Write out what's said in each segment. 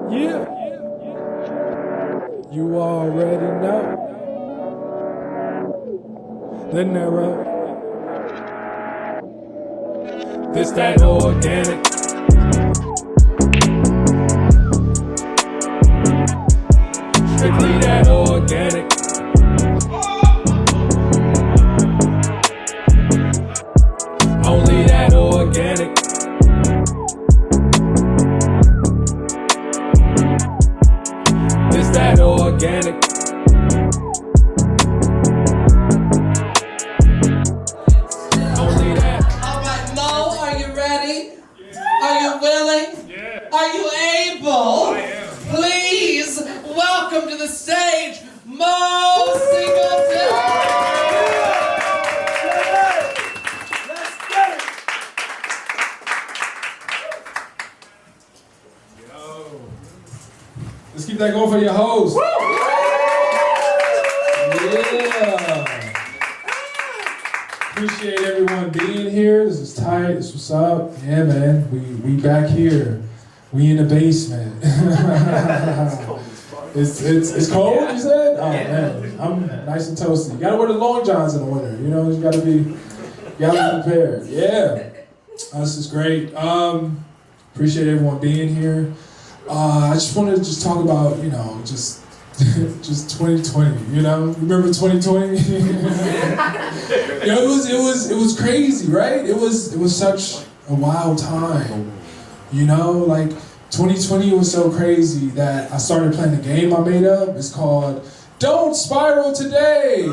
Yeah. You already know. Dinero. This that organic. Strictly that organic. Only that organic. This that organic. Only that. All right, Mo, are you ready? Are you willing? Are you able? Please welcome to the stage, Moe Singleton. Let's keep that going for your host. Yeah. Appreciate everyone being here. This is tight. This what's up. Yeah, man. We back here. We in the basement. It's cold, you said? Oh man, I'm nice and toasty. You gotta wear the long johns in the winter. You know, you gotta be prepared. Yeah. This is great. Appreciate everyone being here. I just wanted to talk about, just 2020, Remember 2020? It was crazy, right? It was such a wild time. 2020 was so crazy that I started playing a game I made up. It's called Don't Spiral Today.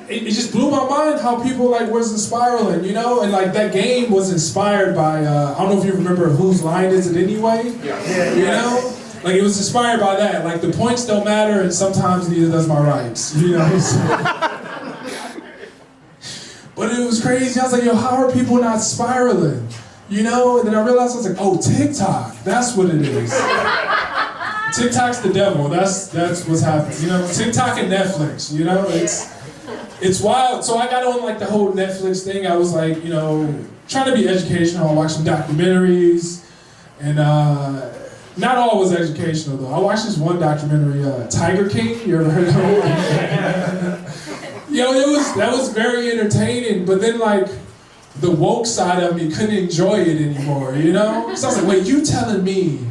It just blew my mind how people wasn't spiraling, and that game was inspired by, I don't know if you remember Whose Line Is It Anyway? It was inspired by that. The points don't matter and sometimes neither does my rights, But it was crazy. I was like, yo, how are people not spiraling? And then I realized, I was like, oh, TikTok, that's what it is. TikTok's the devil, that's what's happening. TikTok and Netflix, it's wild. So I got on the whole Netflix thing. I was trying to be educational. I watched some documentaries, and not all was educational though. I watched this one documentary, Tiger King. You ever heard of it? That was very entertaining. But then the woke side of me couldn't enjoy it anymore. So I was like, wait, you telling me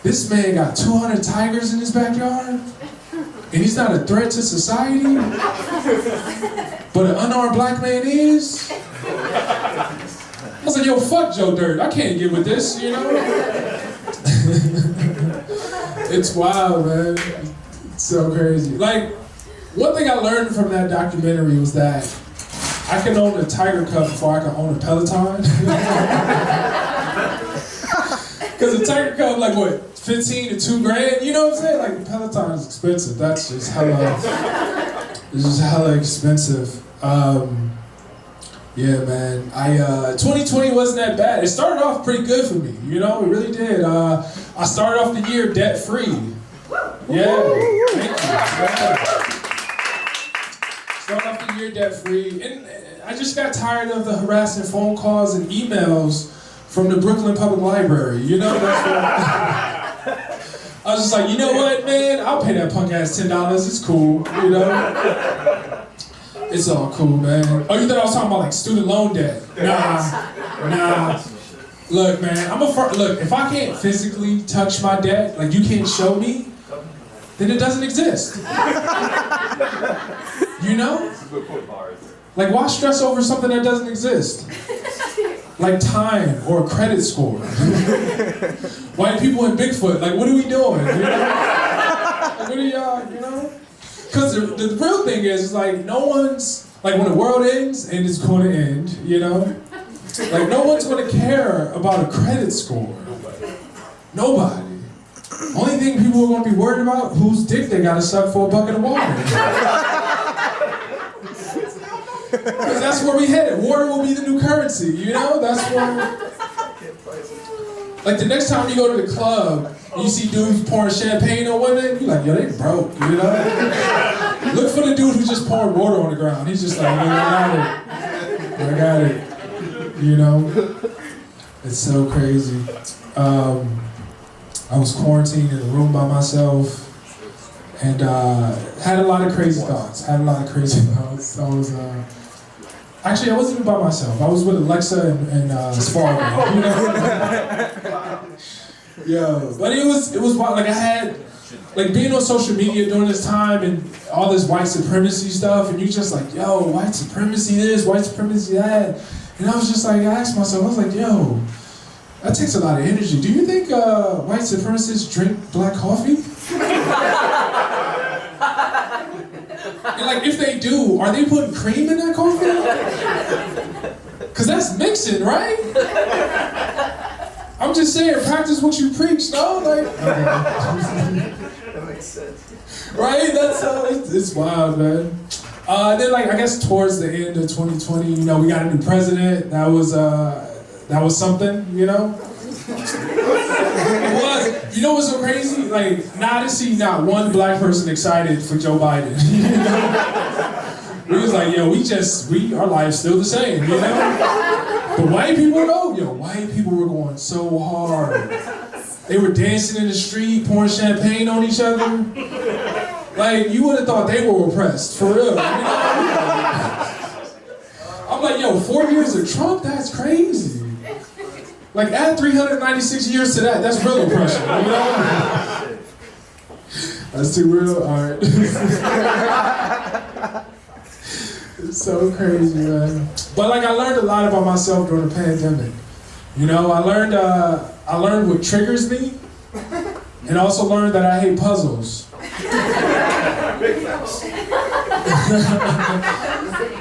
this man got 200 tigers in his backyard? And he's not a threat to society? But an unarmed black man is? I was like, yo, fuck Joe Dirt. I can't get with this, It's wild, man. It's so crazy. One thing I learned from that documentary was that I can own a tiger cub before I can own a Peloton. Because a tiger cub, 15 to $2 grand, you know what I'm saying? Peloton is expensive. That's just hella expensive. Yeah, man. 2020 wasn't that bad. It started off pretty good for me, it really did. I started off the year debt-free. Yeah, thank you. Started off the year debt-free. And I just got tired of the harassing phone calls and emails from the Brooklyn Public Library, that's what I was just like, you know what, man? I'll pay that punk ass $10. It's cool, It's all cool, man. Oh, you thought I was talking about student loan debt? Nah. Look, man, look. If I can't physically touch my debt, you can't show me, then it doesn't exist. Why stress over something that doesn't exist? Time or a credit score. White people and Bigfoot, what are we doing? What are y'all, Because the real thing is no one's, when the world ends, and it's going to end, no one's going to care about a credit score. Nobody. Only thing people are going to be worried about, whose dick they got to suck for a bucket of water. Because that's where we headed. Water will be the new currency, That's where... the next time you go to the club, and you see dudes pouring champagne on women, you're like, yo, they broke, Look for the dude who just poured water on the ground. He's just like, I got it. It's so crazy. I was quarantined in a room by myself and had a lot of crazy thoughts. I was, actually, I wasn't even by myself. I was with Alexa and Spargo. You know? Yo, but it was wild. Like I had, like being on social media during this time and all this white supremacy stuff, and you just like, yo, white supremacy this, white supremacy that. And I was just like, I asked myself, I was like, yo, that takes a lot of energy. Do you think white supremacists drink black coffee? And like, if they do, are they putting cream in that coffee? Cause that's mixing, right? I'm just saying, practice what you preach, no? Like, that makes sense. Right? That's it's wild, man. Then like I guess towards the end of 2020, you know, we got a new president. That was something, you know. It was. You know what's so crazy? Like now to see not one black person excited for Joe Biden. You know? We was like, yo, our life's still the same, you know. But white people though, yo, white people were going so hard. They were dancing in the street, pouring champagne on each other. Like, you would have thought they were oppressed, for real. You know? I'm like, yo, 4 years of Trump, that's crazy. Like, add 396 years to that, that's real oppression, you know? That's too real? All right. It's so crazy, man. But like, I learned a lot about myself during the pandemic. You know, I learned what triggers me, and also learned that I hate puzzles.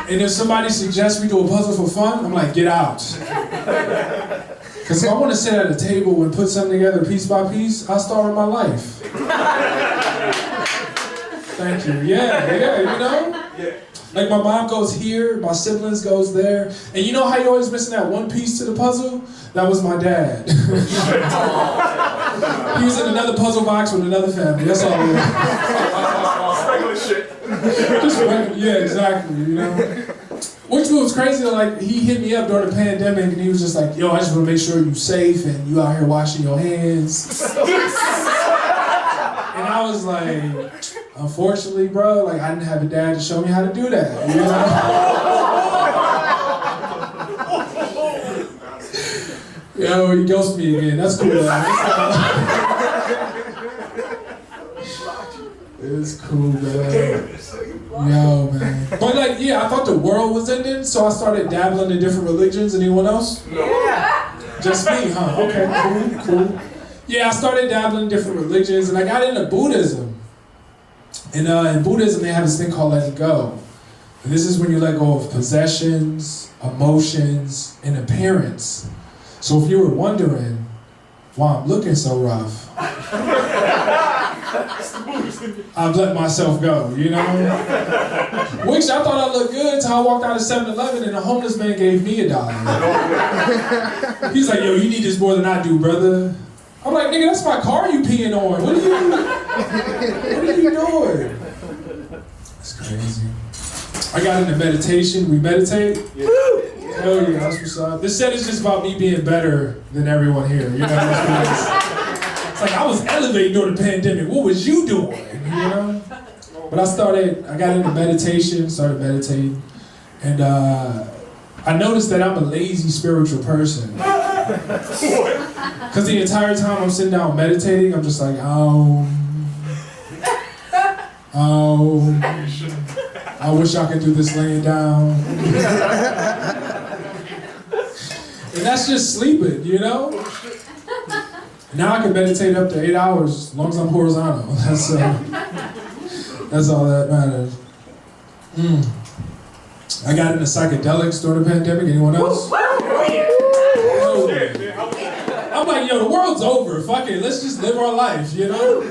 And if somebody suggests we do a puzzle for fun, I'm like, get out. Because if I want to sit at a table and put something together piece by piece, I'll start with my life. Thank you. Yeah, you know? Like my mom goes here, my siblings goes there. And you know how you're always missing that one piece to the puzzle? That was my dad. He was in another puzzle box with another family. That's all it was. Regular shit. Just regular, yeah, exactly, you know? Which was crazy, like, he hit me up during the pandemic and he was just like, yo, I just want to make sure you're safe and you out here washing your hands. And I was like, unfortunately, bro, like, I didn't have a dad to show me how to do that, you know? Yo, he ghosted me again. That's cool, man. It's cool, man. Yo, man. But like, yeah, I thought the world was ending, so I started dabbling in different religions. Anyone else? Yeah. Just me, huh? Okay, cool. Yeah, I started dabbling in different religions, and I got into Buddhism. And in Buddhism, they have this thing called letting go. And this is when you let go of possessions, emotions, and appearance. So if you were wondering why I'm looking so rough, I've let myself go, you know? Which I thought I looked good until I walked out of 7-Eleven and a homeless man gave me $1. He's like, yo, you need this more than I do, brother. I'm like, nigga, that's my car you peeing on. What are you doing? It's crazy. I got into meditation. We meditate. Yeah. Hell yeah, that's what's up. This set is just about me being better than everyone here. You know, it's like I was elevating during the pandemic. What was you doing? You know? But I got into meditation, started meditating, and I noticed that I'm a lazy spiritual person. Because the entire time I'm sitting down meditating, I'm just like, I wish I could do this laying down. And that's just sleeping, you know? Now I can meditate up to 8 hours as long as I'm horizontal. That's all that matters. I got into psychedelics during the pandemic. Anyone else? I'm like, yo, the world's over. Fuck it, let's just live our life, you know?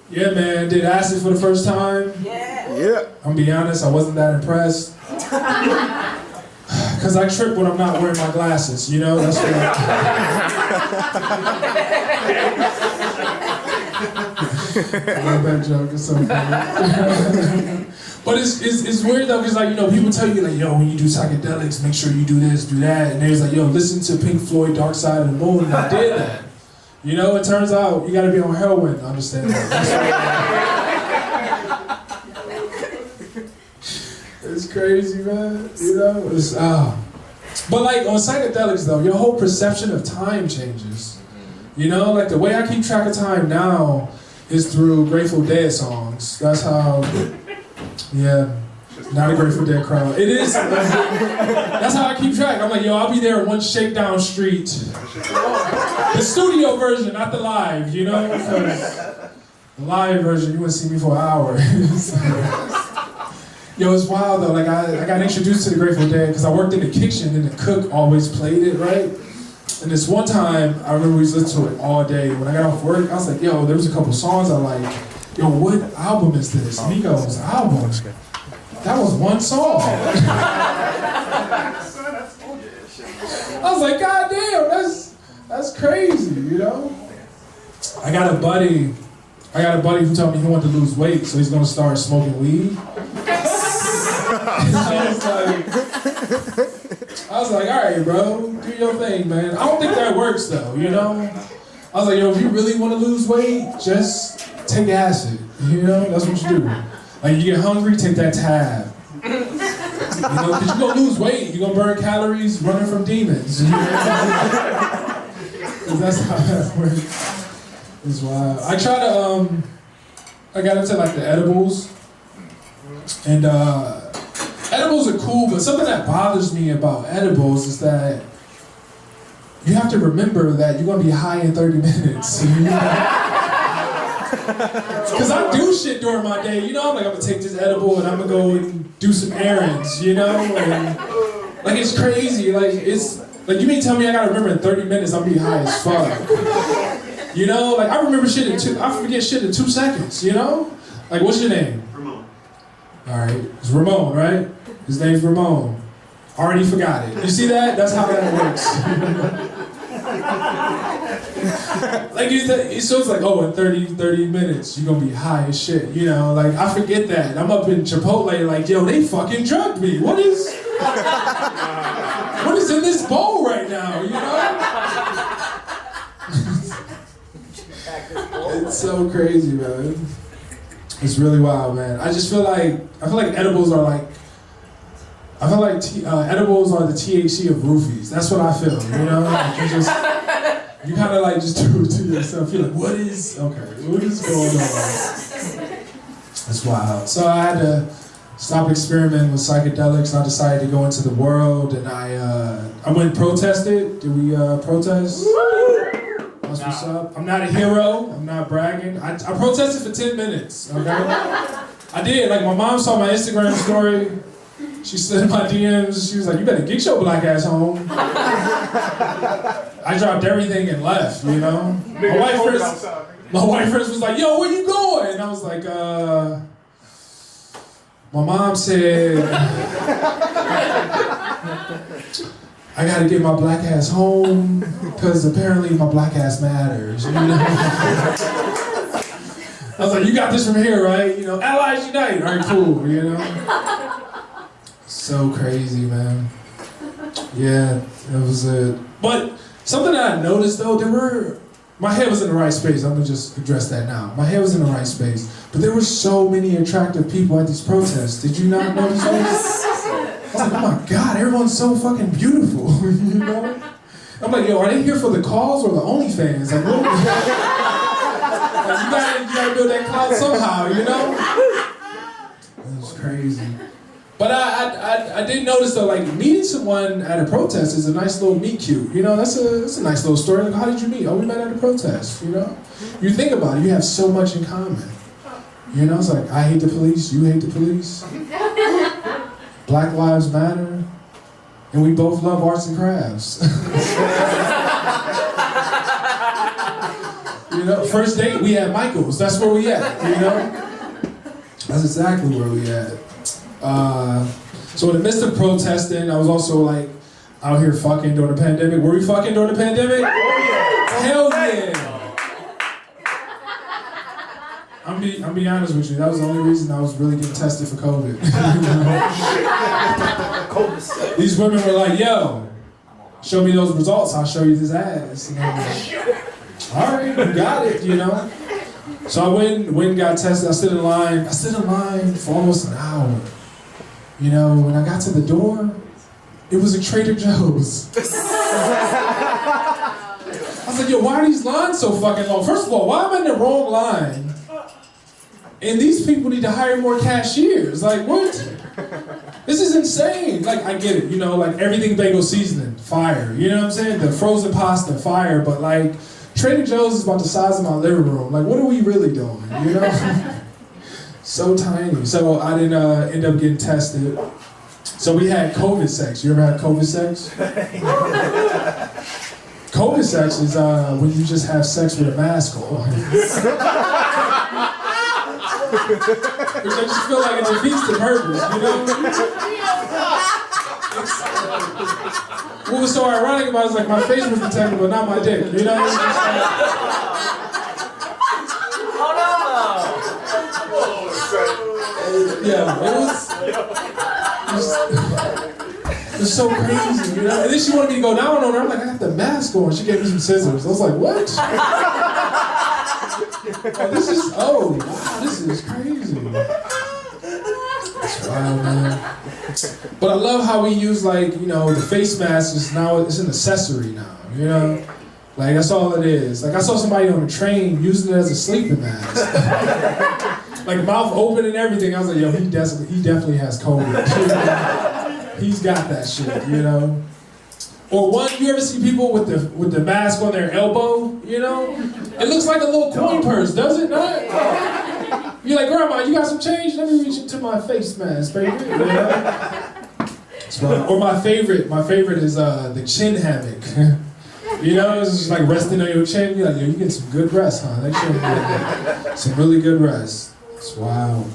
Yeah, man, did acid for the first time. Yeah. I'm gonna be honest, I wasn't that impressed. Cause I trip when I'm not wearing my glasses, you know? That's what I love that joke, it's so funny. But it's weird though, because like, you know, people tell you like, yo, when you do psychedelics, make sure you do this, do that. And they was like, yo, listen to Pink Floyd, Dark Side of the Moon, and I did that. You know, it turns out you gotta be on heroin to understand that. It's crazy, man. You know, it's But like on psychedelics though, your whole perception of time changes. You know, like the way I keep track of time now is through Grateful Dead songs. That's how, yeah, not a Grateful Dead crowd. It is, that's how I keep track. I'm like, yo, I'll be there in one shakedown street. The studio version, not the live, you know? Because the live version, you wouldn't see me for an hour. Yo, it's wild though, like I got introduced to the Grateful Dead because I worked in the kitchen and the cook always played it, right? And this one time, I remember we listened to it all day. When I got off work, I was like, yo, there was a couple songs I like. Yo, what album is this? And he goes, album? That was one song. I was like, God damn, that's crazy, you know? I got a buddy who told me he wanted to lose weight, so he's gonna start smoking weed. I was like, all right, bro, do your thing, man. I don't think that works, though, you know? I was like, yo, if you really want to lose weight, just take acid, you know? That's what you do. Like, you get hungry, take that tab. You know, because you're going to lose weight. You're going to burn calories running from demons. You know? That's how that works. It's wild. I try to, I got into, like, the edibles. And, edibles are cool, but something that bothers me about edibles is that you have to remember that you're gonna be high in 30 minutes. Because I do shit during my day, you know? I'm like, I'm gonna take this edible and I'm gonna go and do some errands, you know? And, like, it's crazy. Like, it's, like, you mean tell me I gotta remember in 30 minutes I'm gonna be high as fuck. You know? Like, I remember shit I forget shit in 2 seconds, you know? Like, what's your name? Ramon. Alright, it's Ramon, right? His name's Ramon. Already forgot it. You see that? That's how that works. Like, so it's like, oh, in 30 minutes, you're gonna be high as shit, you know? Like, I forget that. I'm up in Chipotle, like, yo, they fucking drugged me. What is in this bowl right now, you know? It's so crazy, man. It's really wild, man. I feel like edibles are like, edibles are the THC of roofies. That's what I feel, you know? Like you kind of like just do it to yourself. You're like, what is going on? It's wild. So I had to stop experimenting with psychedelics. I decided to go into the world, and I went and protested. Did we protest? That's what's up. I'm not a hero. I'm not bragging. I protested for 10 minutes, okay? I did. Like, my mom saw my Instagram story. She slid in my DMs. She was like, you better get your black ass home. I dropped everything and left, you know? My white friends was like, yo, where you going? And I was like, my mom said, I gotta get my black ass home, because apparently my black ass matters, you know? I was like, you got this from here, right? You know, allies unite. All right, cool, you know? So crazy, man. Yeah, it was it. But something that I noticed though, my head was in the right space. I'm gonna just address that now. My head was in the right space, but there were so many attractive people at these protests. Did you not notice this? I was like, oh my God, everyone's so fucking beautiful, you know? I'm like, yo, are they here for the cause or the OnlyFans? Like, what? Like, you gotta build that clout somehow, you know? It was crazy. But I did notice though, like, meeting someone at a protest is a nice little meet cute. You know, that's a nice little story. Like, how did you meet? Oh, we met at a protest, you know? You think about it, you have so much in common. You know, it's like, I hate the police, you hate the police. Black Lives Matter. And we both love arts and crafts. You know, first date, we at Michael's. That's where we at, you know? That's exactly where we at. So in the midst of protesting, I was also like out here fucking during the pandemic. Were we fucking during the pandemic? Oh yeah! Hell yeah! I'm be honest with you. That was the only reason I was really getting tested for COVID. These women were like, "Yo, show me those results. I'll show you this ass." And I'm like, all right, you got it. So I went and got tested. I stood in line for almost an hour. When I got to the door, it was a Trader Joe's. I was like, yo, why are these lines so fucking long? First of all, why am I in the wrong line? And these people need to hire more cashiers. Like, what? This is insane. Like, I get it, like everything bagel seasoning, fire. You know what I'm saying? The frozen pasta, fire. But like, Trader Joe's is about the size of my living room. Like, what are we really doing? So tiny. So I didn't end up getting tested. So we had COVID sex. You ever had COVID sex? COVID sex is when you just have sex with a mask on. Which I just feel like it defeats the purpose, What was so ironic about it is like my face was protected, but not my dick, Yeah, it was so crazy, And then she wanted me to go down on her. I'm like, I got the mask on. She gave me some scissors. I was like, what? Wow, this is crazy. It's wild, man. But I love how we use the face mask is now, it's an accessory now, Like that's all it is. Like I saw somebody on a train using it as a sleeping mask. Like mouth open and everything. I was like, yo, he definitely has COVID. He's got that shit, Or you ever see people with the mask on their elbow, It looks like a little coin purse, does it not? You're like, grandma, you got some change? Let me reach into my face mask, baby. Or my favorite is the chin hammock. It's just like resting on your chin. You're like, yo, you get some good rest, huh? That shit, some really good rest. It's wild.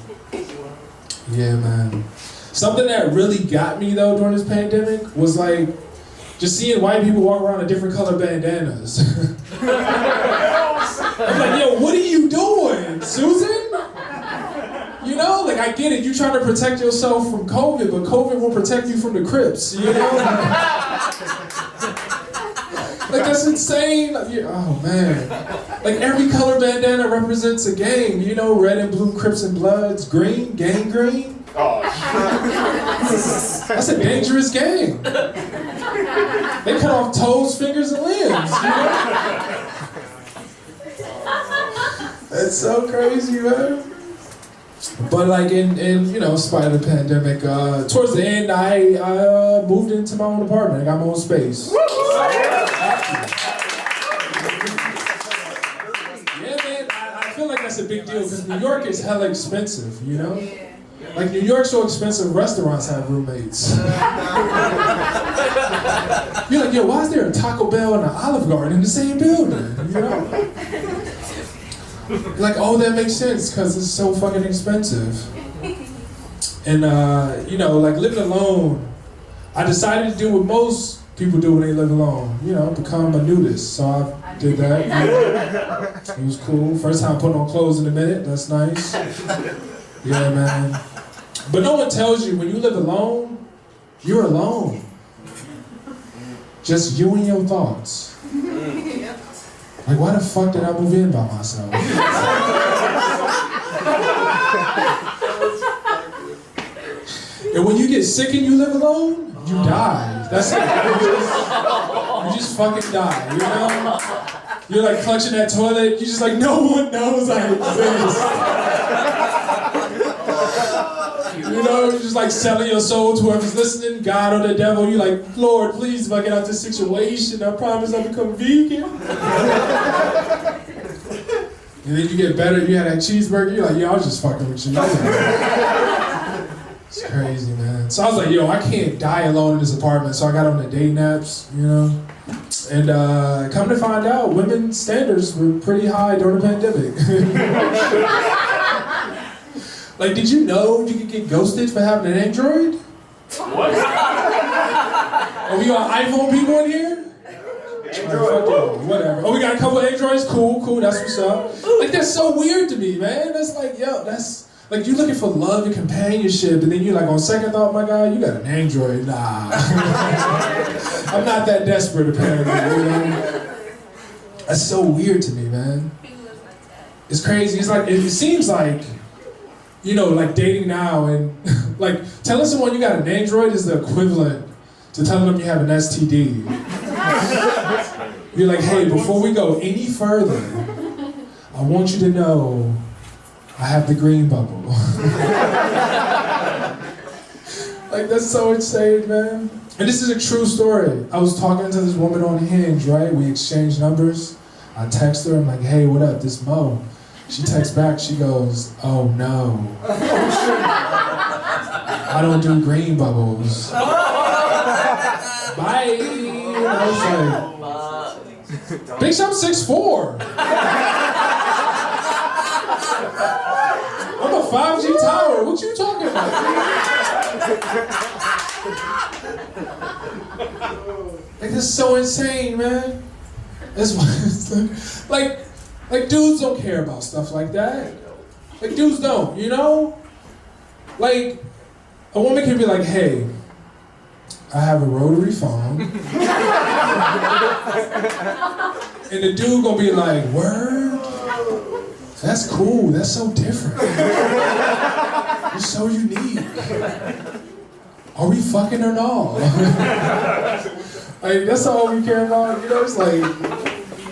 Yeah, man. Something that really got me though during this pandemic was like just seeing white people walk around in different color bandanas. I'm like, yo, what are you doing, Susan? Like I get it, you're trying to protect yourself from COVID, but COVID will protect you from the Crips, Like that's insane. Oh man. Like every color bandana represents a gang, red and blue, Crips and Bloods, green, gang green. Oh, that's a dangerous gang. They cut off toes, fingers, and limbs, That's so crazy, man. But like in spite of the pandemic, towards the end, I moved into my own apartment. I got my own space. Yeah, man, I feel like that's a big deal because New York is hella expensive, Like New York's so expensive, restaurants have roommates. You're like, yo, why is there a Taco Bell and an Olive Garden in the same building? Like, oh, that makes sense because it's so fucking expensive. And like living alone, I decided to do what most people do when they live alone. Become a nudist. So I did that. It was cool. First time putting on clothes in a minute. That's nice. Yeah, man. But no one tells you when you live alone, you're alone. Just you and your thoughts. Like, why the fuck did I move in by myself? And when you get sick and you live alone, you die. That's it. You just fucking die, You're like clutching that toilet, you're just like, no one knows I exist. You're just like selling your soul to whoever's listening, God or the devil. You're like, Lord, please, if I get out this situation, I promise I'll become vegan. And then you get better, you had that cheeseburger, you're like, yo, I was just fucking with you. It's crazy, man. So I was like, yo, I can't die alone in this apartment. So I got on the dating apps, And come to find out, women's standards were pretty high during the pandemic. Like, did you know you could get ghosted for having an Android? What? Are we all iPhone people in here? Android. Whatever. Oh, we got a couple Androids? Cool, that's what's up. Like, that's so weird to me, man. That's like, yo, that's... Like, you're looking for love and companionship, and then you're like, on second thought, my guy, you got an Android. Nah. I'm not that desperate, apparently, you know? That's so weird to me, man. It's crazy. It's like, it seems like, you know, like dating now and like telling someone you got an Android is the equivalent to telling them you have an STD. You're like, hey, before we go any further, I want you to know I have the green bubble. Like, that's so insane, man. And this is a true story. I was talking to this woman on Hinge, right? We exchanged numbers. I text her, I'm like, hey, what up, this Moe. She texts back, she goes, oh no. I don't do green bubbles. Bye. And I was like, bitch, I'm 6'4". I'm a 5G tower, what you talking about? Like, this is so insane, man. That's why it's like dudes don't care about stuff like that. Like, dudes don't, you know? Like, a woman can be like, hey, I have a rotary phone. And the dude gonna be like, word? That's cool, that's so different. You're so unique. Are we fucking or not? Like, that's all we care about, you know? It's like,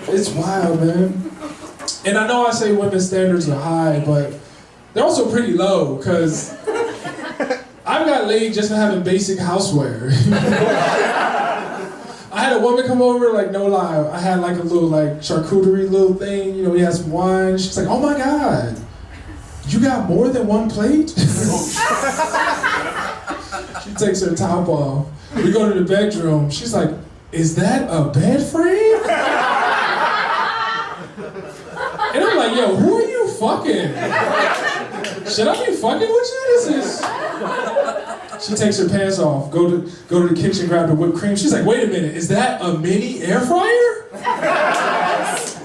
it's wild, man. And I know I say women's standards are high, but they're also pretty low, because I've got laid just for having basic houseware. I had a woman come over, like, no lie, I had like a little like charcuterie little thing, you know, we had some wine. She's like, oh my God, you got more than one plate? She takes her top off. We go to the bedroom. She's like, is that a bed frame? And I'm like, yo, who are you fucking? Should I be fucking with you? This is... She takes her pants off, go to the kitchen, grab the whipped cream. She's like, wait a minute, is that a mini air fryer?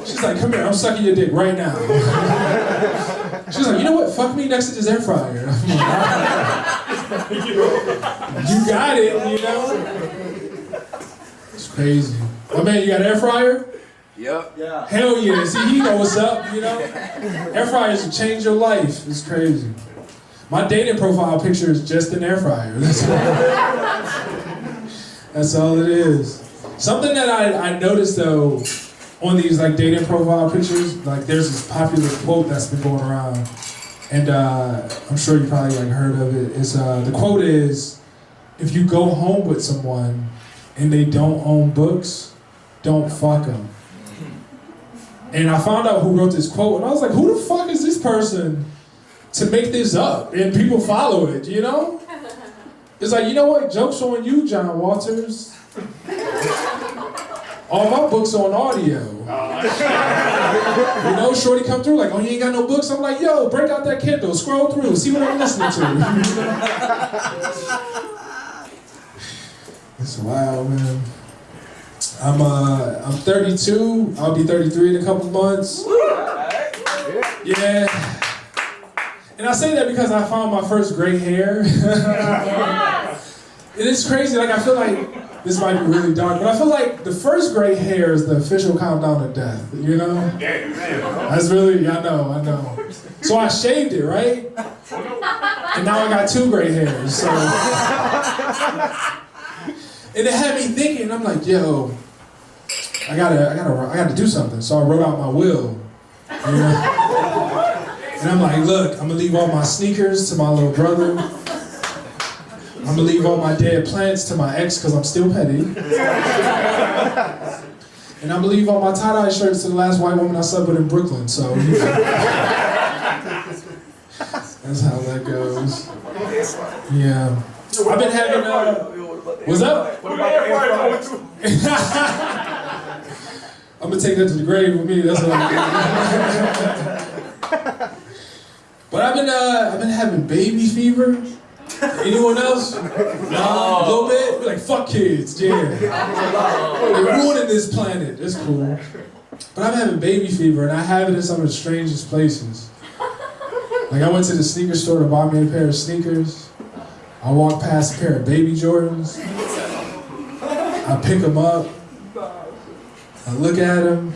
She's like, come here, I'm sucking your dick right now. She's like, you know what, fuck me next to this air fryer. I'm like, you got it, you know? It's crazy. Oh man, you got an air fryer? Yep. Yeah. Hell yeah, see, he know what's up, you know? Air fryers will change your life, it's crazy. My dating profile picture is just an air fryer. That's all it is. Something that I noticed though, on these like dating profile pictures, like there's this popular quote that's been going around, and I'm sure you probably like heard of it. It's the quote is, if you go home with someone and they don't own books, don't fuck them. And I found out who wrote this quote, and I was like, who the fuck is this person to make this up? And people follow it, you know? It's like, you know what? Joke's on you, John Walters. All my books on audio. You know, shorty come through like, oh, you ain't got no books? I'm like, yo, break out that Kindle, scroll through, see what I'm listening to. It's wild, man. I'm 32. I'll be 33 in a couple months. Yeah. And I say that because I found my first gray hair. And it's crazy, like I feel like, this might be really dark, but I feel like the first gray hair is the official countdown to death, you know? That's really, I know. So I shaved it, right? And now I got 2 gray hairs, so. And it had me thinking, I'm like, yo, I gotta do something. So I wrote out my will, you know? And I'm like, look, I'm gonna leave all my sneakers to my little brother. I'm gonna leave all my dead plants to my ex because I'm still petty. And I'm gonna leave all my tie-dye shirts to the last white woman I slept with in Brooklyn, so. That's how that goes. Yeah. I've been having, what's up? I'm gonna take that to the grave with me, that's what I'm doing. But I've been having baby fever. Anyone else? No, a little bit? We're like, fuck kids, yeah. They're ruining this planet, that's cool. But I'm having baby fever, and I have it in some of the strangest places. Like, I went to the sneaker store to buy me a pair of sneakers. I walked past a pair of baby Jordans. I pick them up. I look at them,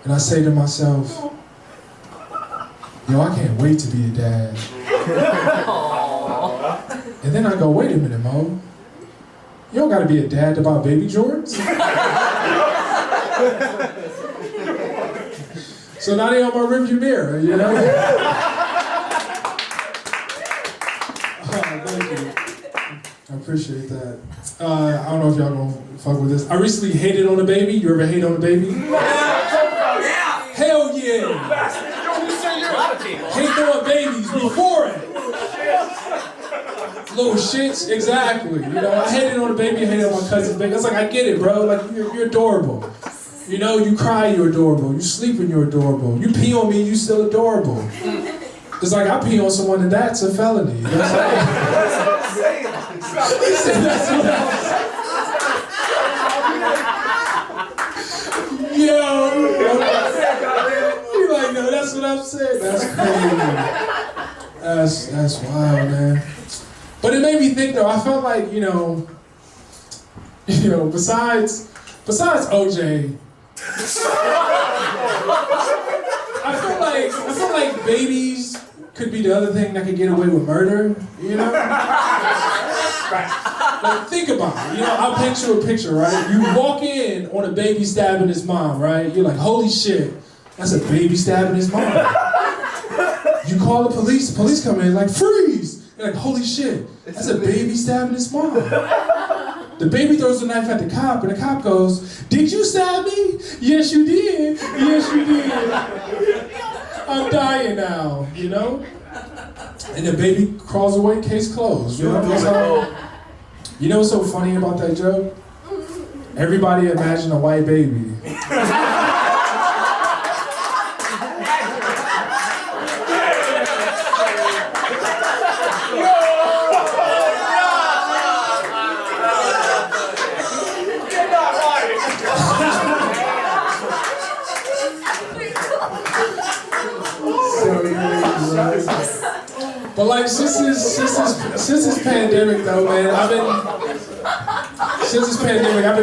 and I say to myself, yo, I can't wait to be a dad. And then I go, wait a minute, Mo. You don't gotta be a dad to buy baby Jordans. So now they on my rearview mirror, you know? Thank you. I appreciate that. I don't know if y'all gonna fuck with this. I recently hated on a baby. You ever hate on a baby? Yeah. Hell yeah! Hate on babies before it. Little shits, exactly. You know, I hated on a baby, I hated on my cousin's baby. It's like, I get it, bro. Like, you're adorable. You know, you cry, you're adorable. You sleep and you're adorable. You pee on me, you still adorable. It's like, I pee on someone and that's a felony. You know what I'm saying? He said that's what I'm saying. Yo. You're like, no, that's what I'm saying. That's crazy. That's wild, man. But it made me think though, I felt like, you know, besides OJ, I feel like babies could be the other thing that could get away with murder, you know? Like, think about it, you know, I'll paint you a picture, right? You walk in on a baby stabbing his mom, right? You're like, holy shit, that's a baby stabbing his mom. You call the police come in like, freeze! You're like, holy shit, that's a baby stabbing his mom. The baby throws the knife at the cop, and the cop goes, did you stab me? Yes, you did. Yes, you did. I'm dying now, you know? And the baby crawls away, case closed. You know what's so funny about that joke? Everybody imagine a white baby. But like since this pandemic though, man, I've been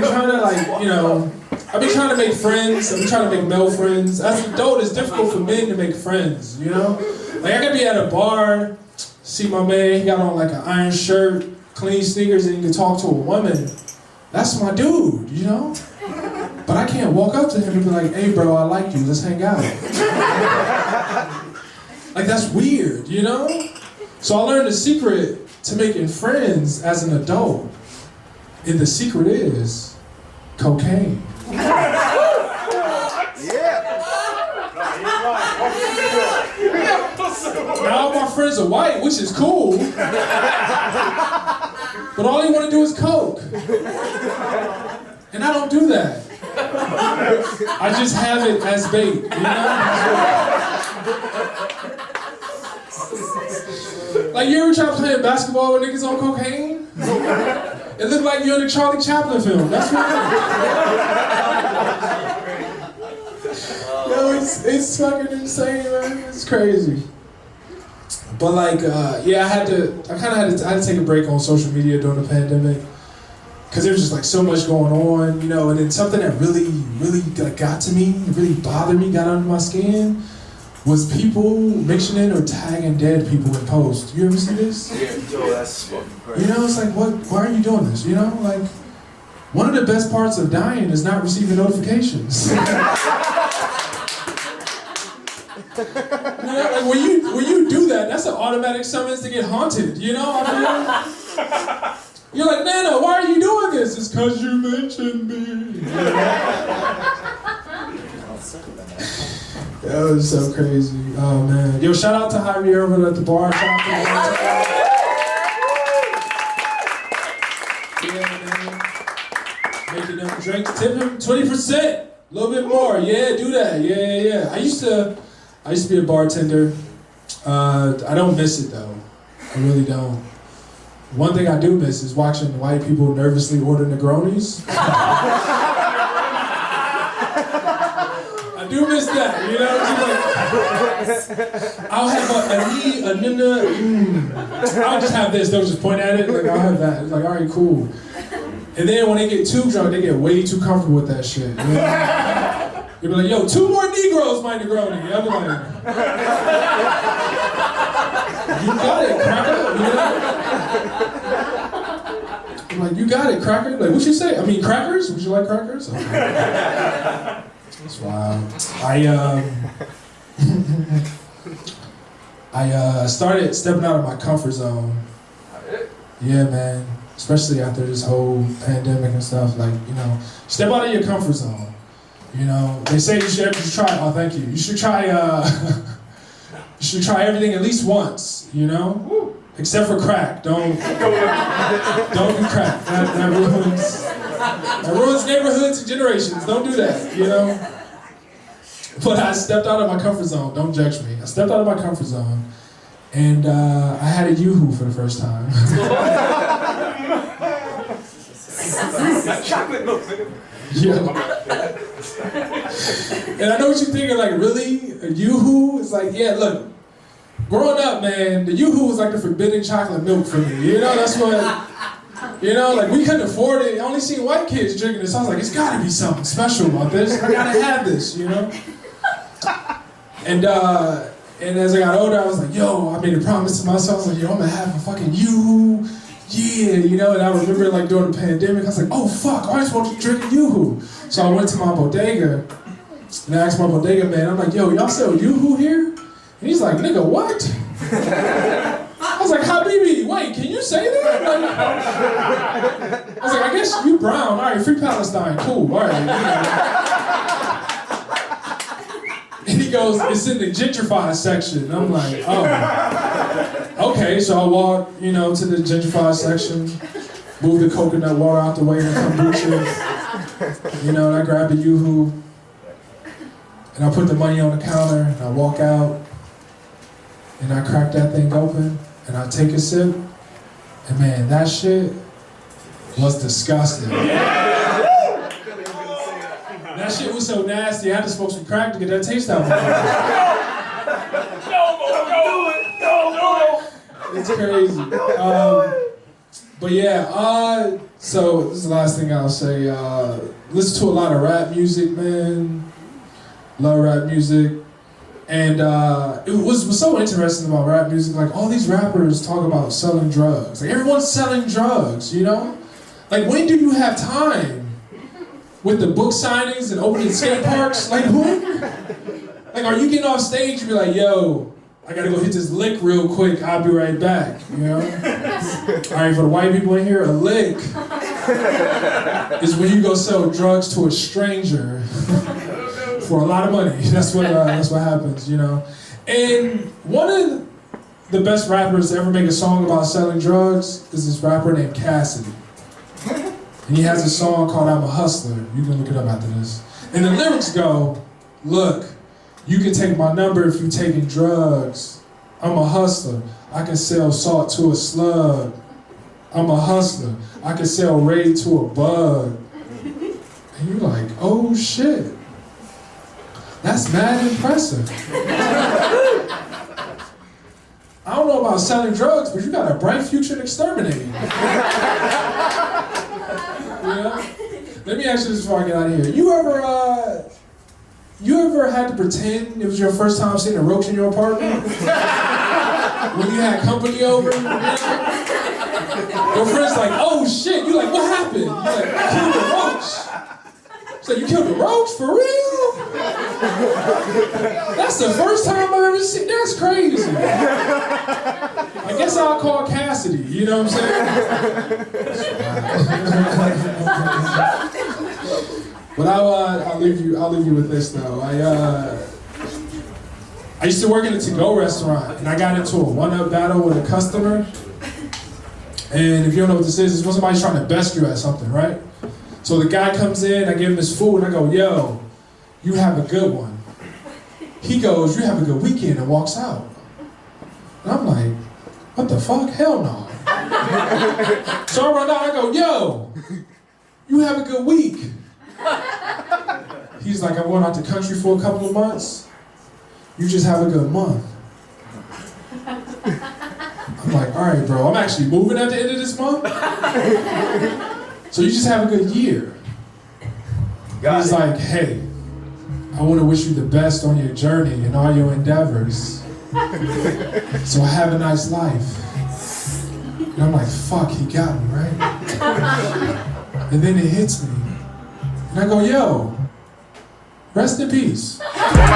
trying to I've been trying to make friends. I've been trying to make male friends. As an adult, it's difficult for men to make friends, you know? Like I could be at a bar, see my man, he got on like an iron shirt, clean sneakers, and he can talk to a woman. That's my dude, you know? But I can't walk up to him and be like, hey bro, I like you, let's hang out. Like that's weird, you know? So I learned the secret to making friends as an adult. And the secret is cocaine. Yeah. Now all my friends are white, which is cool. But all they want to do is coke. And I don't do that. I just have it as bait, you know? Like, you ever try playing basketball with niggas on cocaine? It looked like you're in a Charlie Chaplin film. That's what Yo, it's fucking insane, man. It's crazy. But like, yeah, I had to take a break on social media during the pandemic. Cause there was just like so much going on, you know, and then something that really got to me, really bothered me, got under my skin, was people mentioning or tagging dead people in posts. You ever see this? Yeah, yo, that's fucking crazy. You know, it's like, why are you doing this? You know, like, one of the best parts of dying is not receiving notifications. You know, like when you do that, that's an automatic summons to get haunted, you know what I mean? You're like, Nana, why are you doing this? It's because you mentioned me. That was so crazy. Oh, man. Yo, shout out to Javier over at the bar. Shout out to him. Making them drinks. Tip him 20%. A little bit more. Yeah, do that. Yeah. I used to be a bartender. I don't miss it, though. I really don't. One thing I do miss is watching white people nervously order Negronis. I do miss that, you know? She's like, I'll have a nina, I'll just have this, they'll just point at it, like, I'll have that. It's like, all right, cool. And then when they get too drunk, they get way too comfortable with that shit. You know? You'll be like, yo, 2 more Negroes, my Negroni. I'll be like, you got it, cracker. You know? I'm like, you got it, cracker. Like, what you say? I mean, crackers? Would you like crackers? Okay. That's wild. I started stepping out of my comfort zone. Yeah, man. Especially after this whole pandemic and stuff. Like, you know, step out of your comfort zone. You know, they say you should try. Oh, thank you. You should try. You should try everything at least once. You know, except for crack. Don't do crack. That ruins neighborhoods and generations. Don't do that. You know. But I stepped out of my comfort zone. Don't judge me. I stepped out of my comfort zone, and I had a yoo-hoo for the first time. Chocolate milk. Yeah. And I know what you're thinking, like, really? A yoo-hoo? It's like, yeah, look, growing up, man, the yoo-hoo was like the forbidden chocolate milk for me. You know, that's what, you know, like, we couldn't afford it. I only seen white kids drinking this. I was like, it's gotta be something special about this. I gotta have this, you know? And as I got older, I was like, yo, I made a promise to myself. I was like, yo, I'm gonna have a fucking yoo-hoo. Yeah, you know, and I remember like during the pandemic, I was like, oh fuck, I always wanted to drink a yoo-hoo. So I went to my bodega, and I asked my bodega man, I'm like, yo, y'all sell yoo-hoo here? And he's like, nigga, what? I was like, Habibi, wait, can you say that? Like, I was like, I guess you brown, all right, free Palestine, cool, all right. And he goes, it's in the gentrified section. And I'm like, oh. Okay, so I walk, you know, to the gentrified section, move the coconut water out the way and the kombucha. You know, and I grab the yoo-hoo, and I put the money on the counter, and I walk out, and I crack that thing open, and I take a sip, and man, that shit was disgusting. That shit was so nasty, I had to smoke some crack to get that taste out of my mouth. It's crazy. But yeah, so this is the last thing I'll say. Listen to a lot of rap music, man. Love rap music. And what's so interesting about rap music, like all these rappers talk about selling drugs. Like everyone's selling drugs, you know? Like when do you have time? With the book signings and opening skate parks? Like who? Like are you getting off stage and be like, yo, I gotta go hit this lick real quick, I'll be right back, you know? All right, for the white people in here, a lick is when you go sell drugs to a stranger for a lot of money. That's what happens, you know? And one of the best rappers to ever make a song about selling drugs is this rapper named Cassidy. And he has a song called I'm a Hustler. You can look it up after this. And the lyrics go, look, you can take my number if you taking drugs. I'm a hustler. I can sell salt to a slug. I'm a hustler. I can sell raid to a bug. And you're like, oh shit. That's mad impressive. I don't know about selling drugs, but you got a bright future in exterminating. Yeah? Let me ask you this before I get out of here. You ever had to pretend it was your first time seeing a roach in your apartment? When you had company over? You know? Your friend's like, oh shit. You're like, what happened? You're like, I killed a roach. So you killed a roach? For real? That's the first time I've ever seen. That's crazy. I guess I'll call Cassidy. You know what I'm saying? But I'll leave you with this though. I used to work in a to-go restaurant, and I got into a one-up battle with a customer. And if you don't know what this is, it's when somebody's trying to best you at something, right? So the guy comes in, I give him his food, and I go, yo, you have a good one. He goes, you have a good weekend, and walks out. And I'm like, what the fuck? Hell no. So I run out, I go, yo, you have a good week. He's like, I'm going out the country for a couple of months. You just have a good month. I'm like, all right, bro, I'm actually moving at the end of this month. So you just have a good year. He's like, hey, I want to wish you the best on your journey and all your endeavors. So have a nice life. And I'm like, fuck, he got me, right? And then it hits me. And I go, yo, rest in peace. And now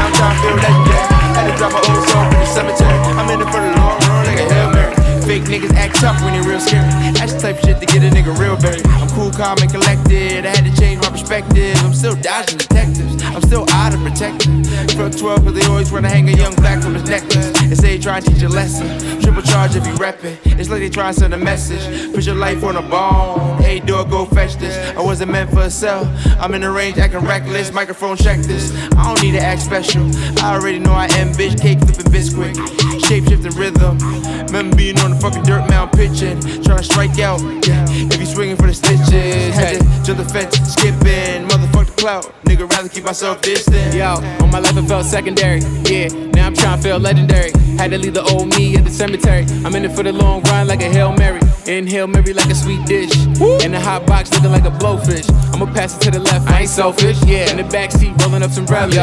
I'm trying to feel legendary. Had to drop my old song from the cemetery. I'm in it for the long run like a Hail Mary. Fake niggas act tough when you're real scary. That's the type of shit to get a nigga real berry. I'm cool, calm, and collected. I had to change my perspective. I'm still dodging detectives. I'm still out of protective. Fuck 12, but they always wanna hang a young black from his necklace. They say try and teach a lesson. Triple charge if you rep it. It's like they try and send a message. Put your life on a bone. Hey, dog, go fetch this. I wasn't meant for a cell. I'm in the range acting reckless. Microphone check this. I don't need to act special. I already know I am, bitch. Cake flipping biscuit. Shape shifting rhythm. Remember being on the fucking dirt mound pitching. Trying to strike out. If you swinging for the stitches. Had to jump the fence, skipping. Motherfuck the clout. Nigga, rather keep myself distant. Yo, on my life it felt secondary. Yeah, now I'm trying to feel legendary. Had to leave the old me at the cemetery. I'm in it for the long run like a Hail Mary. Inhale Mary like a sweet dish. In the hot box looking like a blowfish. I'ma pass it to the left, I ain't selfish. Yeah, in the backseat rolling up some relish.